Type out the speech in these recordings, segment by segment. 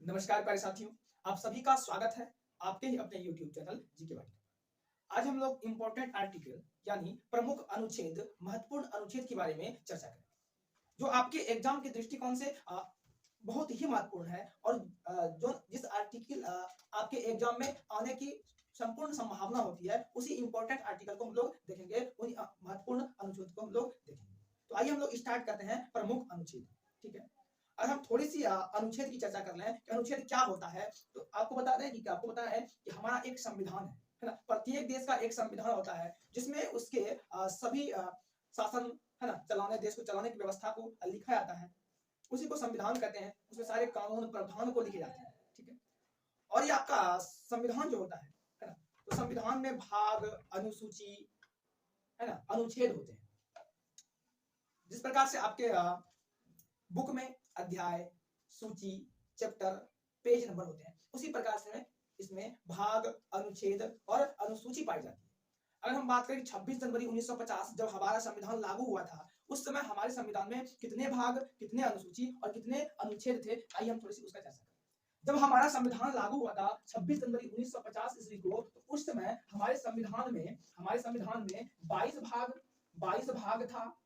नमस्कार प्यारे साथियों, आप सभी का स्वागत है आपके ही अपने YouTube चैनल जीके वाई। आज हम लोग इम्पोर्टेंट आर्टिकल यानी प्रमुख अनुच्छेद, महत्वपूर्ण अनुच्छेद के बारे में चर्चा करें, जो आपके एग्जाम के दृष्टिकोण से बहुत ही महत्वपूर्ण है और जो जिस आर्टिकल आपके एग्जाम में आने की संपूर्ण संभावना होती है, उसी इम्पोर्टेंट आर्टिकल को हम लोग देखेंगे, उन्हीं महत्वपूर्ण अनुच्छेद को हम लोग देखेंगे। तो आइए हम लोग स्टार्ट करते हैं प्रमुख अनुच्छेद। ठीक है, और हम थोड़ी सी अनुच्छेद की चर्चा कर लें कि अनुच्छेद क्या होता है। तो आपको बता दें कि आपको पता है कि हमारा एक संविधान है ना। प्रत्येक देश का एक संविधान होता है जिसमें उसके सभी शासन है ना, चलाने देश को चलाने की व्यवस्था को लिखा जाता है, उसी को संविधान कहते हैं। उसमें सारे कानून प्रावधान को लिखे जाते हैं। ठीक है, और ये आपका संविधान जो होता है ना, तो संविधान में भाग, अनुसूची है ना, अनुच्छेद होते हैं। जिस प्रकार से आपके बुक में अध्याय, सूची, चैप्टर, पेज नंबर होते हैं, उसी प्रकार से इसमें भाग, अनुच्छेद और अनुसूची पाई जाती है। अगर हम बात करें 26 जनवरी 1950 जब हमारा संविधान लागू हुआ था, उस समय हमारे संविधान में कितने भाग, कितने अनुसूची और कितने अनुच्छेद थे, आइए हम थोड़ी सी उसका चर्चा करें। जब हमारा संविधान लागू हुआ था 26 जनवरी 1950 ईस्वी को, तो उस समय हमारे संविधान में 22 भाग था,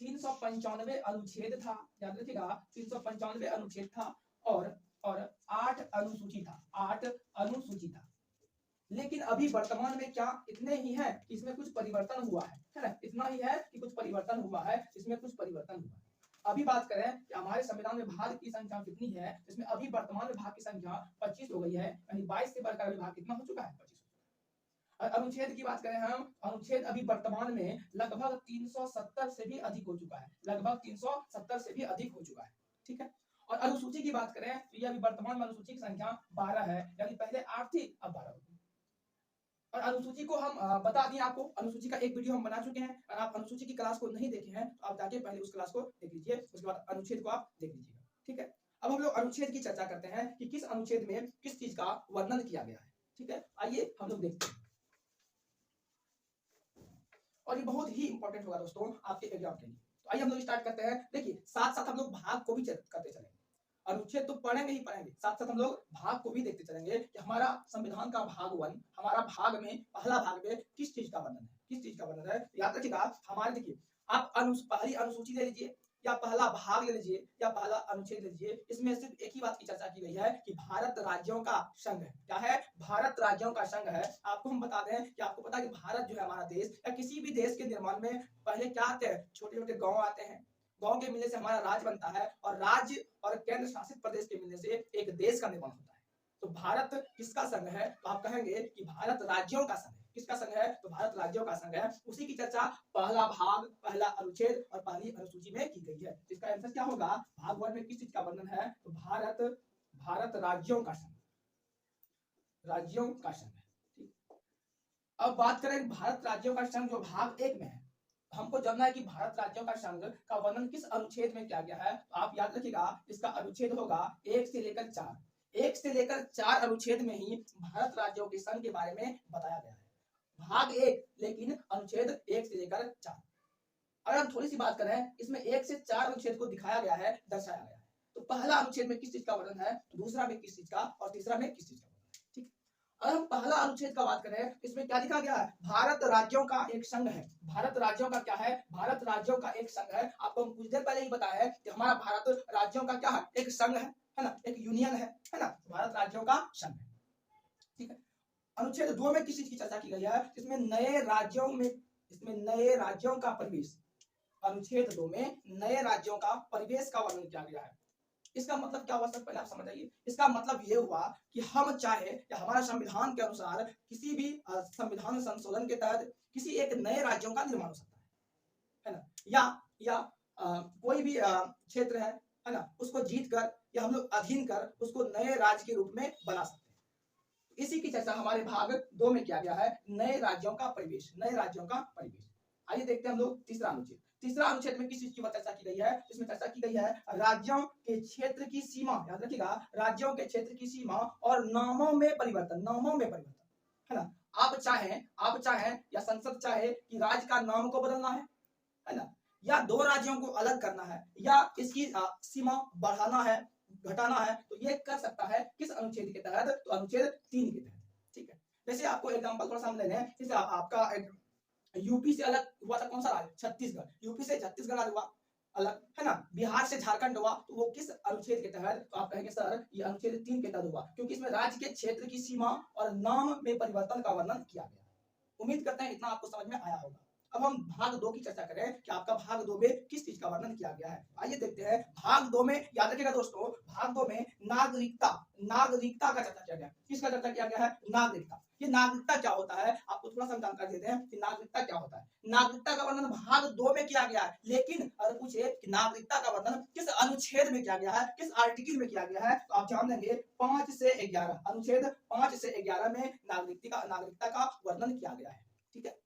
395 अनुच्छेद था, याद रखिएगा 395 अनुच्छेद था और 8 अनुसूची था। लेकिन अभी वर्तमान में क्या इतने ही है कि इसमें कुछ परिवर्तन हुआ है ना, इतना ही है कि कुछ परिवर्तन हुआ है, इसमें कुछ परिवर्तन हुआ है। अभी बात करें कि हमारे संविधान में भाग की संख्या कितनी है, इसमें अभी वर्तमान में भाग की संख्या 25 हो गई है, यानी 22 से बढ़कर अभी भाग कितना हो चुका है, 25। अनुच्छेद की बात करें हम, अनुच्छेद अभी वर्तमान में लगभग 370 से भी अधिक हो चुका है, लगभग 370 से भी अधिक हो चुका है। ठीक है, और अनुसूची की बात करें तो ये अभी वर्तमान में अनुसूची की संख्या 12 है, यानी पहले 8 थी, अब 12 हो गई। और अनुसूची को हम बता दिए आपको, अनुसूची का एक वीडियो हम बना चुके हैं। और आप अनुसूची की क्लास को नहीं देखे हैं तो आप जाके पहले उस क्लास को देख लीजिए, उसके बाद अनुच्छेद को आप देख लीजिएगा। ठीक है, अब हम लोग अनुच्छेद की चर्चा करते हैं कि किस अनुच्छेद में किस चीज का वर्णन किया गया है। ठीक है, आइए हम लोग देखते हैं, और ये बहुत ही इंपॉर्टेंट होगा दोस्तों आपके एग्जाम के लिए। तो आइए हम लोग स्टार्ट करते हैं। देखिए, साथ साथ हम लोग भाग को भी करते चलेंगे। अनुच्छेद तो पढ़ेंगे ही पढ़ेंगे, साथ साथ हम लोग भाग को भी देखते चलेंगे कि हमारा संविधान का भाग 1, हमारा भाग में पहला भाग में किस चीज का वर्णन है, किस चीज का वर्णन है। याद रखिएगा हमारे, देखिए आप पहली अनुसूची ले लीजिए या पहला भाग ले लीजिए या पहला अनुच्छेद ले लीजिए, इसमें सिर्फ एक ही बात की चर्चा की गई है कि भारत राज्यों का संघ है। क्या है? भारत राज्यों का संघ है। आपको हम बता दें कि आपको पता है कि भारत जो है हमारा देश, या किसी भी देश के निर्माण में पहले क्या आते हैं, छोटे छोटे गांव आते हैं, गांव के मिलने से हमारा राज्य बनता है, और राज्य और केंद्र शासित प्रदेश के मिलने से एक देश का निर्माण होता है। तो भारत किसका संघ है? तो आप कहेंगे कि भारत राज्यों का संघ है। किसका संघ है? तो भारत राज्यों का संघ है। उसी की चर्चा पहला भाग, पहला अनुच्छेद और पहली अनुसूची में की गई है। इसका आंसर क्या होगा? भाग 1 में किस चीज का वर्णन है? तो भारत राज्यों का संघ, राज्यों का संघ है। ठीक, अब बात करें भारत राज्यों का संघ जो भाग 1 में है, हमको जानना है कि भारत राज्यों का संघ का वर्णन किस अनुच्छेद में किया गया है। तो आप याद रखिएगा इसका अनुच्छेद होगा 1 से लेकर 4। 1 से लेकर 4 अनुच्छेद में ही भारत राज्यों के संघ के बारे में बताया गया है, भाग 1, लेकिन अनुच्छेद 1 से लेकर 4। अगर हम थोड़ी सी बात करें, इसमें 1 से 4 अनुच्छेद को दिखाया गया है, दर्शाया गया है। तो पहला अनुच्छेद में किस चीज का वर्णन है, दूसरा में किस चीज का, और तीसरा में किस चीज का। ठीक, अगर हम पहला अनुच्छेद का बात करें, इसमें क्या लिखा गया है? भारत राज्यों का एक संघ है। भारत राज्यों का क्या है? भारत राज्यों का एक संघ है। आपको हम कुछ देर पहले ही बताया है कि हमारा भारत राज्यों का क्या है? एक संघ है ना, एक यूनियन है ना, भारत राज्यों का संघ है। ठीक है, अनुच्छेद 2 में किस चीज की चर्चा की गई है? इसमें नए राज्यों का परिवेश, अनुच्छेद 2 में नए राज्यों का परिवेश का वर्णन किया गया है। इसका मतलब क्या हुआ? सबसे पहले आप समझ आइए। इसका मतलब ये हुआ कि हम चाहे या हमारा संविधान के अनुसार किसी भी संविधान संशोधन के तहत किसी एक नए राज्यों का निर्माण हो सकता है ना, या कोई भी क्षेत्र है ना, उसको जीत कर या हम लोग अधीन कर उसको नए राज्य के रूप में बना सकते हैं। इसी की चर्चा हमारे भाग 2 में किया गया है, नए राज्यों का परिवेश, नए राज्यों का परिवेश। आइए देखते हैं हम लोग तीसरा अनुच्छेद। तीसरा अनुच्छेद में किस चीज की चर्चा की गई है? इसमें चर्चा की गई है राज्यों के क्षेत्र की सीमा, याद रखिएगा राज्यों के क्षेत्र की सीमा और नामों में परिवर्तन, है ना। आप चाहें या संसद चाहे कि राज्य का नाम को बदलना है ना, या 2 राज्यों को अलग करना है, या इसकी सीमा बढ़ाना है, घटाना है तो ये कर सकता है किस अनुच्छेद के तहत, तो अनुच्छेद 3 के तहत। ठीक है, जैसे आपको एग्जांपल थोड़ा सा हम ले लें, जैसे आपका यूपी से अलग हुआ था कौन सा राज्य, छत्तीसगढ़, यूपी से छत्तीसगढ़ राज्य हुआ अलग, है ना, बिहार से झारखंड हुआ, तो वो किस अनुच्छेद के तहत, तो आप कहेंगे सर ये अनुच्छेद 3 के तहत हुआ, क्योंकि इसमें राज्य के क्षेत्र की सीमा और नाम में परिवर्तन का वर्णन किया गया। उम्मीद करते हैं इतना आपको समझ में आया होगा। अब हम भाग 2 की चर्चा करें कि आपका भाग 2 में किस चीज का वर्णन किया गया है। आइए देखते हैं भाग 2 में, याद रखिएगा दोस्तों, भाग 2 में नागरिकता, नागरिकता का चर्चा किया गया। किसका चर्चा किया गया है, नागरिकता। ये नागरिकता क्या होता है, आपको थोड़ा सा जानकारी देते हैं कि नागरिकता क्या होता है। नागरिकता का वर्णन भाग 2 में किया गया है, लेकिन अगर पूछे कि नागरिकता का वर्णन किस अनुच्छेद में किया गया है, किस आर्टिकल में किया गया है, तो आप जान लेंगे 5 से 11, अनुच्छेद 5 से 11 में नागरिकता का वर्णन किया गया है। ठीक है,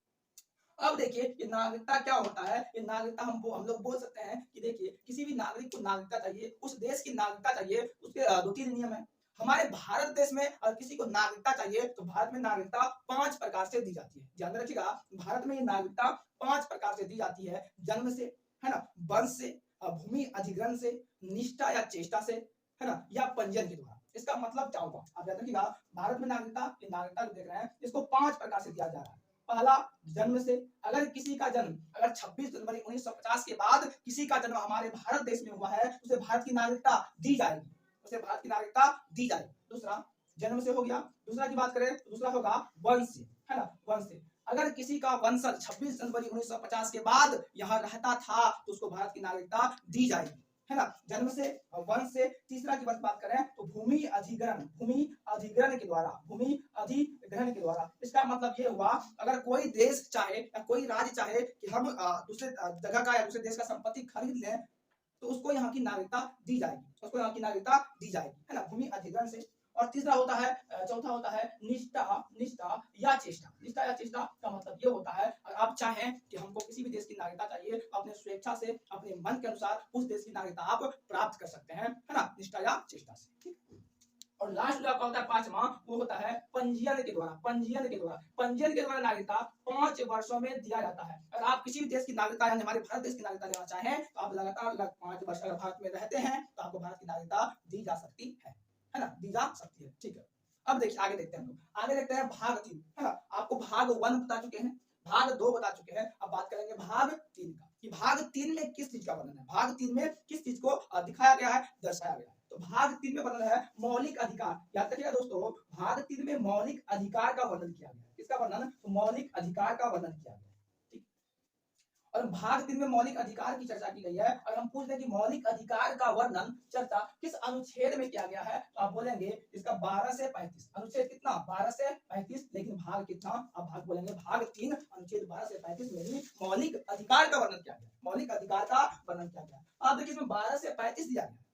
अब देखिए ये नागरिकता क्या होता है। ये नागरिकता हम लोग बोल सकते हैं कि देखिए किसी भी नागरिक को नागरिकता चाहिए, उस देश की नागरिकता चाहिए, उसके 2-3 नियम है। हमारे भारत देश में अगर किसी को नागरिकता चाहिए तो भारत में नागरिकता 5 प्रकार से दी जाती है। ध्यान रखिएगा, भारत में ये नागरिकता 5 प्रकार से दी जाती है। जन्म से, है ना, वंश से, भूमि अधिग्रहण से, निष्ठा या चेष्टा से, है ना, या पंजीयन के द्वारा। इसका मतलब क्या होगा, आप याद रखिएगा, भारत में नागरिकता, ये नागरिकता जो देख रहे हैं इसको 5 प्रकार से दिया जा रहा है। पहला, जन्म से, अगर किसी का जन्म अगर 26 जनवरी 1950 के बाद किसी का जन्म हमारे भारत देश में हुआ है, उसे भारत की नागरिकता दी जाएगी, उसे भारत की नागरिकता दी जाएगी। दूसरा, जन्म से हो गया। दूसरा की बात करें तो दूसरा होगा वंश से, है ना, वंश से, अगर किसी का वंशज 26 जनवरी 1950 के बाद यहाँ रहता था तो उसको भारत की नागरिकता दी जाएगी, है ना, जन्म से और वंश से। तीसरा की बात करें तो भूमि अधिग्रहण, भूमि अधिग्रहण के द्वारा, भूमि अधिग्रहण के द्वारा। इसका मतलब ये हुआ, अगर कोई देश चाहे या कोई राज्य चाहे कि हम दूसरे जगह का या दूसरे देश का संपत्ति खरीद लें तो उसको यहाँ की नागरिकता दी जाएगी, उसको यहाँ की नागरिकता दी जाएगी, है ना, भूमि अधिग्रहण से। और तीसरा होता है, चौथा होता है निष्ठा, निष्ठा या चेष्टा। निष्ठा या चेष्टा का मतलब ये होता है, अगर आप चाहें कि हमको किसी भी देश की नागरिकता चाहिए, अपने स्वेच्छा से, अपने मन के अनुसार उस देश की नागरिकता आप प्राप्त कर सकते हैं, है ना, निष्ठा या चेष्टा से। और लास्ट जो आपका होता है 5वां, वो होता है पंजीयन के द्वारा, पंजीयन के द्वारा। पंजीयन के द्वारा नागरिकता 5 वर्षों में दिया जाता है। अगर आप किसी भी देश की नागरिकता यानी हमारे भारत देश की नागरिकता लेना चाहें तो आप लगातार 5 वर्ष अगर भारत में रहते हैं तो आपको भारत की नागरिकता दी जा सकती है ना, दी जा सकती है। ठीक है, अब देखिए आगे देखते हैं हम लोग, आगे देखते हैं भाग 3, है ना। आपको भाग 1 बता चुके हैं, भाग 2 बता चुके हैं, अब बात करेंगे भाग 3 का, कि भाग 3 में किस चीज का वर्णन है, भाग 3 में किस चीज को दिखाया गया है, दर्शाया गया है। तो भाग 3 में वर्णन है मौलिक अधिकार। याद रखिएगा दोस्तों, भाग 3 में मौलिक अधिकार का वर्णन किया गया। किसका वर्णन, तो मौलिक अधिकार का वर्णन किया गया। ठीक, और भाग 3 में मौलिक अधिकार की चर्चा की गई है। और हम पूछ रहे हैं कि मौलिक अधिकार का वर्णन चर्चा किस अनुच्छेद में किया गया है, तो आप बोलेंगे इसका 12 से 35, अनुच्छेद कितना, 12 से 35, लेकिन भाग कितना, आप भाग बोलेंगे भाग 3 अनुच्छेद 12 से 35 में ही मौलिक अधिकार का वर्णन किया गया, मौलिक अधिकार का वर्णन किया गया। आप देखिए इसमें 12 से 35 दिया गया,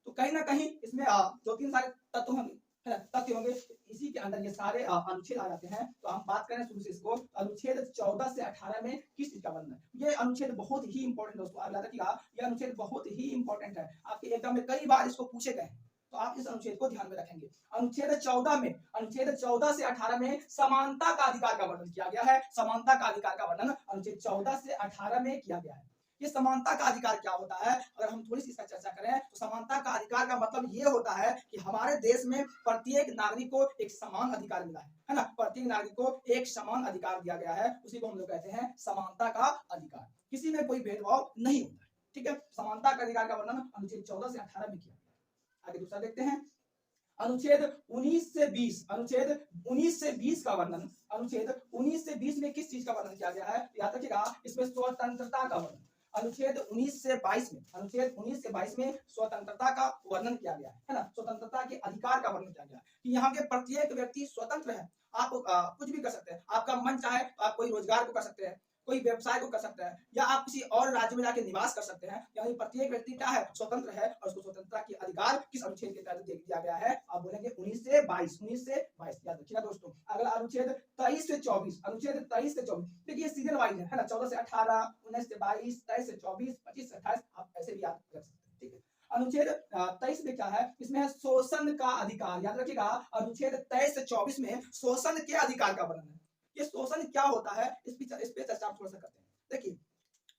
तो कहीं ना कहीं इसमें 2-3 सारे तत्व होंगे, है ना, तथ्य होंगे, इसी के अंदर ये सारे अनुच्छेद आ जाते हैं। तो हम बात करें शुरू से इसको, अनुच्छेद 14 से 18 में किस चीज का वर्णन है। ये अनुच्छेद बहुत ही इंपॉर्टेंट दोस्तों, आप याद रखिएगा, ये अनुच्छेद बहुत ही इंपॉर्टेंट है, आपके एग्जाम में कई बार इसको पूछे गए, तो आप इस अनुच्छेद को ध्यान में रखेंगे। अनुच्छेद 14 में, अनुच्छेद 14 से 18 में समानता का अधिकार का वर्णन किया गया है। समानता का अधिकार का वर्णन अनुच्छेद 14 से 18 में किया गया है। ये समानता का अधिकार क्या होता है, अगर हम थोड़ी सी इसका चर्चा करें तो समानता का अधिकार का मतलब ये होता है कि हमारे देश में प्रत्येक नागरिक को एक समान अधिकार मिला है ना, प्रत्येक नागरिक को एक समान अधिकार दिया गया है, उसी को हम लोग कहते हैं समानता का अधिकार। किसी में कोई भेदभाव नहीं होता है। ठीक है, समानता का अधिकार का वर्णन अनुच्छेद 14 से 18 में किया। आगे दूसरा देखते हैं, अनुच्छेद 19 से 20, अनुच्छेद 19 से 20 का वर्णन, अनुच्छेद 19 से 20 में किस चीज का वर्णन किया गया है, याद रखिएगा, इसमें स्वतंत्रता का वर्णन। अनुच्छेद 19 से 22 में, अनुच्छेद 19 से 22 में स्वतंत्रता का वर्णन किया गया है ना, स्वतंत्रता के अधिकार का वर्णन किया गया है कि यहाँ के प्रत्येक व्यक्ति स्वतंत्र है। आप कुछ भी कर सकते हैं, आपका मन चाहे आप कोई रोजगार को कर सकते हैं, कोई व्यवसाय को कर सकता है, या आप किसी और राज्य में जाके निवास कर सकते हैं। यानी प्रत्येक व्यक्ति क्या है, स्वतंत्र है, और उसको स्वतंत्रता के अधिकार किस अनुच्छेद के तहत दिया गया है, आप बोलेंगे 19 से 22, 19 से 22, याद रखिएगा दोस्तों। अगला अनुच्छेद 23 से 24, अनुच्छेद 23 से 24, देखिए सीरियल वाइज है ना, 14 से 18, 19 से 22, 23 से 24, 25 से 28, आप ऐसे भी याद कर सकते हैं। ठीक है, अनुच्छेद 23 में क्या है, इसमें है शोषण का अधिकार। याद रखिएगा, अनुच्छेद 23 से 24 में शोषण के अधिकार का वर्णन है। ये शोषण क्या होता है, इस पे चर्चा थोड़ा सा करते हैं। देखिए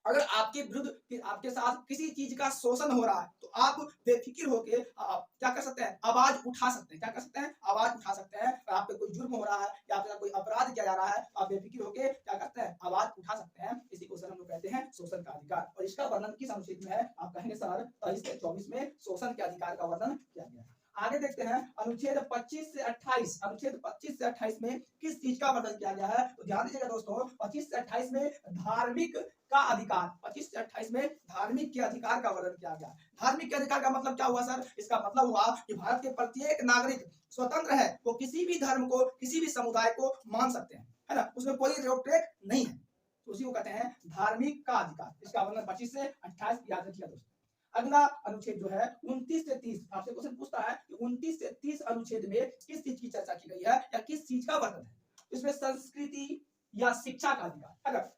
अगर आपके विरुद्ध आपके साथ किसी चीज का शोषण हो रहा है तो आप बेफिक्र होके क्या कर सकते हैं, आवाज उठा सकते हैं। क्या कर सकते हैं, आवाज उठा सकते हैं। अगर आप पे कोई जुर्म हो रहा है या आपके साथ कोई अपराध किया जा रहा है, आप बेफिक्र होके क्या करते हैं, आवाज उठा सकते हैं। इसी को सर हम लोग कहते हैं शोषण का अधिकार। और इसका वर्णन किस अनुच्छेद में है, आप कहेंगे सर 23 से 24 में शोषण के अधिकार का वर्णन किया गया है। आगे देखते हैं अनुच्छेद 25 से 28। अनुच्छेद 25 से 28 में किस चीज का वर्णन किया गया है, तो ध्यान दीजिएगा दोस्तों। 25 से 28 में धार्मिक का अधिकार, 25 से 28 में धार्मिक के अधिकार का वर्णन किया गया। धार्मिक के अधिकार का मतलब क्या हुआ सर, इसका मतलब हुआ कि भारत के प्रत्येक नागरिक स्वतंत्र है, वो किसी भी धर्म को, किसी भी समुदाय को मान सकते हैं, है ना, उसमें कोई रोक टोक नहीं है। तो उसी को कहते हैं धार्मिक का अधिकार। इसका वर्णन 25 से 28 याद रखिएगा दोस्तों। अगला अनुच्छेद जो है 29 से 30, आपसे क्वेश्चन पूछता है कि 29 से 30 अनुच्छेद में किस चीज की चर्चा की गई है या किस चीज का वर्णन है। इसमें संस्कृति या शिक्षा का अधिकार, अगर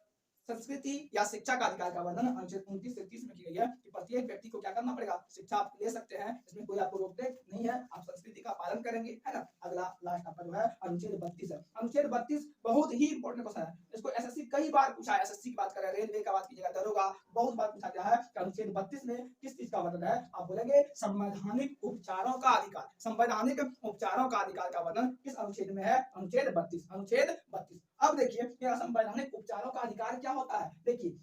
संस्कृति या शिक्षा का अधिकार का वर्णन अनुच्छेद 29 से 30 में की गई है कि प्रत्येक व्यक्ति को क्या करना पड़ेगा, शिक्षा आप ले सकते हैं, इसमें कोई आपको रोक टोक नहीं है, आप संस्कृति का पालन करेंगे, है ना। अगला लास्ट आपका जो है अनुच्छेद 32 है। अनुच्छेद 32 बहुत ही इंपॉर्टेंट क्वेश्चन है, इसको एसएससी कई बार पूछा है। एसएससी की बात करें, रेलवे का बात कीजिएगा, दरोगा, बहुत बार पूछा गया है कि अनुच्छेद 32 में किस चीज का वर्णन है। आप बोलेंगे संवैधानिक उपचारों का अधिकार। संवैधानिक उपचारों का अधिकार का वर्णन किस अनुच्छेद में है, अनुच्छेद 32। अनुच्छेद 32। अब देखिए संवैधानिक उपचारों का अधिकार क्या होता है। देखिए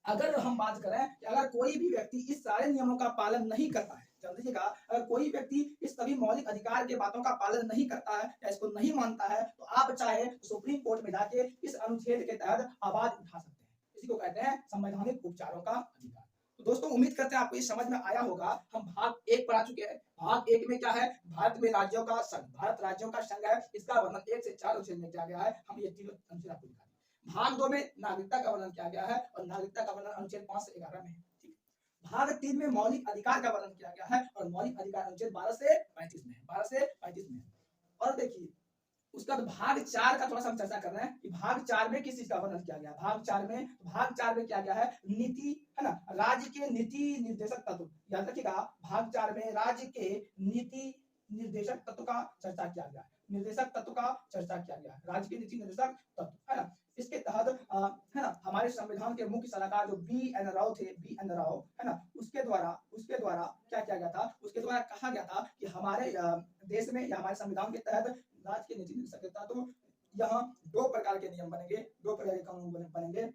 अगर हम बात करें कि अगर कोई भी व्यक्ति इस सारे नियमों का पालन नहीं करता है, ध्यान दीजिएगा, अगर कोई व्यक्ति इस सभी मौलिक अधिकार के बातों का पालन नहीं करता है या इसको नहीं मानता है, तो आप चाहे सुप्रीम कोर्ट में जाके इस अनुच्छेद के तहत आवाज उठा सकते हैं। इसी को कहते हैं संवैधानिक उपचारों का अधिकार। तो दोस्तों उम्मीद करते हैं आपको ये समझ में आया होगा। हम भाग 1 पढ़ा चुके हैं। भाग 1 में क्या है, भारत में राज्यों का संघ, भारत राज्यों का संघ है, इसका वर्णन 1 से 4 अनुच्छेद में किया गया है। हम ये तीनों अनुच्छेद आपको दिखा दें। भाग 2 में नागरिकता का वर्णन किया गया है और नागरिकता का वर्णन अनुच्छेद 5 से 11 में है। ठीक। भाग 3 में मौलिक अधिकार का वर्णन किया गया है और मौलिक अधिकार अनुच्छेद 12 से 35 में है, 12 से 35 में है। और देखिए उसका भाग 4 का थोड़ा सा हम चर्चा कर रहे हैं कि भाग 4 में किस चीज का वर्णन किया गया। भाग 4 में क्या गया है, नीति, है ना, राज्य के नीति निर्देशक तत्व, याद रखिएगा। भाग 4 में राज्य के नीति निर्देशक तत्व का चर्चा किया गया, निर्देशक तत्व का चर्चा किया गया, राज्य के नीति निर्देशक तत्व, है ना। इसके तहत है ना हमारे संविधान के मुख्य सलाहकार जो बी.एन. राव थे, बी.एन. राव, है ना, उसके द्वारा क्या किया गया था, उसके द्वारा कहा गया था कि हमारे देश में या हमारे संविधान के तहत राज्य के नीति निर्देशक था। तो यहाँ 2 प्रकार के नियम बनेंगे, 2 प्रकार के कानून बनेंगे।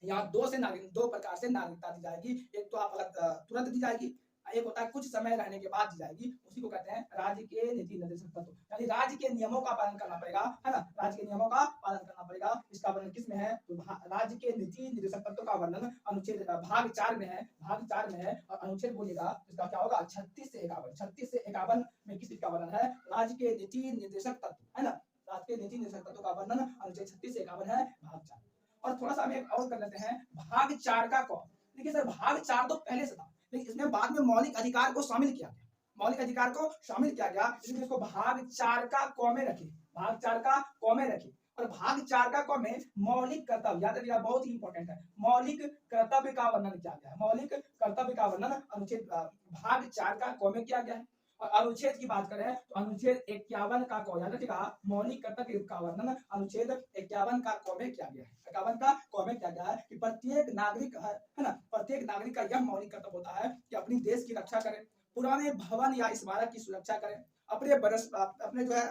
यहाँ 2 प्रकार से नागरिकता दी जाएगी। एक तो आप तुरंत दी जाएगी, एक होता है कुछ समय रहने के बाद दी जाएगी। उसी को कहते हैं राज्य के नीति निर्देशक तत्व, यानी राज्य के नियमों का पालन करना पड़ेगा, है ना, राज्य के नियमों का पालन करना पड़ेगा। इसका वर्णन किस में है, तो राज्य के नीति निर्देशक तत्व का वर्णन अनुच्छेद भाग 4 में है, भाग 4 में है। और अनुच्छेद बोलिएगा इसका क्या होगा, 36 से 51। 36 से 51 में किस चीज का वर्णन है, राज्य के नीति निर्देशक तत्व, है ना, राज्य के नीति निर्देशक तत्व का वर्णन अनुच्छेद 36 से 51 है, भाग 4। और थोड़ा सा हम एक और कर लेते हैं, भाग 4 का कौन। देखिए सर भाग 4 तो पहले से था, लेकिन इसमें बाद में मौलिक अधिकार को शामिल किया गया, मौलिक अधिकार को शामिल किया गया, इसलिए इसको भाग 4 का क में रखे, भाग 4 का क में रखे। और भाग 4 का क में मौलिक कर्तव्य, याद रखिएगा बहुत ही इंपॉर्टेंट है, मौलिक कर्तव्य का वर्णन किया गया है। मौलिक कर्तव्य का वर्णन अनुच्छेद भाग 4 का क में किया गया है। और अनुच्छेद की बात करें तो अनुच्छेद 51 का क, याद रखिएगा, मौलिक कर्तव्य का वर्णन अनुच्छेद 51 का क में किया गया है। 51 का क में किया गया है कि प्रत्येक नागरिक है ना, प्रत्येक नागरिक का यह मौलिक कर्तव्य होता है कि अपनी देश की रक्षा करें, पुराने भवन या स्मारक की सुरक्षा करें, अपने जो है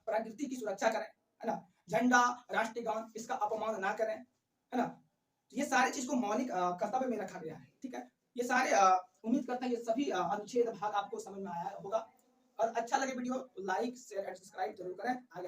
प्रकृति की सुरक्षा करें, है ना, झंडा, राष्ट्रीय गान इसका अपमान ना करें, है ना। ये सारी चीज को मौलिक कर्तव्य में रखा गया है। ठीक है, ये सारे उम्मीद करता है ये सभी अनुच्छेद भाग आपको समझ में आया होगा। और अच्छा लगे वीडियो तो लाइक शेयर एंड सब्सक्राइब जरूर करें। आगे